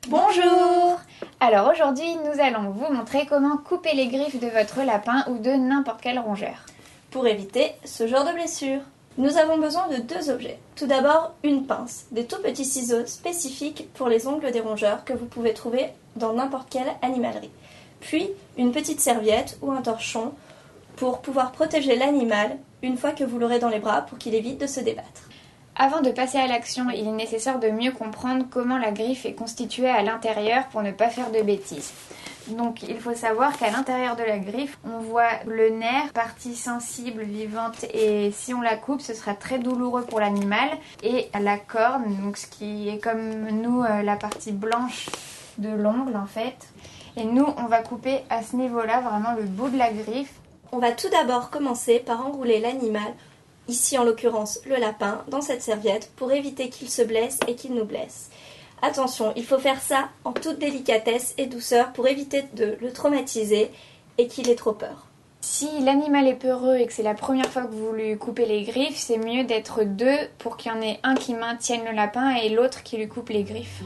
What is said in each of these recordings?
Bonjour! Alors aujourd'hui, nous allons vous montrer comment couper les griffes de votre lapin ou de n'importe quel rongeur. Pour éviter ce genre de blessure, nous avons besoin de deux objets. Tout d'abord, une pince, des tout petits ciseaux spécifiques pour les ongles des rongeurs que vous pouvez trouver dans n'importe quelle animalerie. Puis, une petite serviette ou un torchon pour pouvoir protéger l'animal une fois que vous l'aurez dans les bras pour qu'il évite de se débattre. Avant de passer à l'action, il est nécessaire de mieux comprendre comment la griffe est constituée à l'intérieur pour ne pas faire de bêtises. Donc il faut savoir qu'à l'intérieur de la griffe, on voit le nerf, partie sensible, vivante, et si on la coupe, ce sera très douloureux pour l'animal. Et la corne, donc ce qui est comme nous la partie blanche de l'ongle en fait. Et nous, on va couper à ce niveau-là, vraiment le bout de la griffe. On va tout d'abord commencer par enrouler l'animal, ici en l'occurrence le lapin, dans cette serviette pour éviter qu'il se blesse et qu'il nous blesse. Attention, il faut faire ça en toute délicatesse et douceur pour éviter de le traumatiser et qu'il ait trop peur. Si l'animal est peureux et que c'est la première fois que vous lui coupez les griffes, c'est mieux d'être deux pour qu'il y en ait un qui maintienne le lapin et l'autre qui lui coupe les griffes.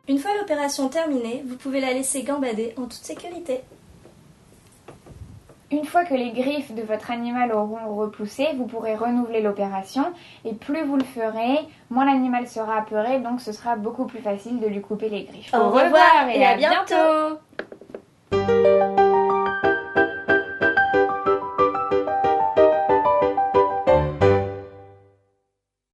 Une fois l'opération terminée, vous pouvez la laisser gambader en toute sécurité. Une fois que les griffes de votre animal auront repoussé, vous pourrez renouveler l'opération et plus vous le ferez, moins l'animal sera apeuré, donc ce sera beaucoup plus facile de lui couper les griffes. Au revoir et à bientôt.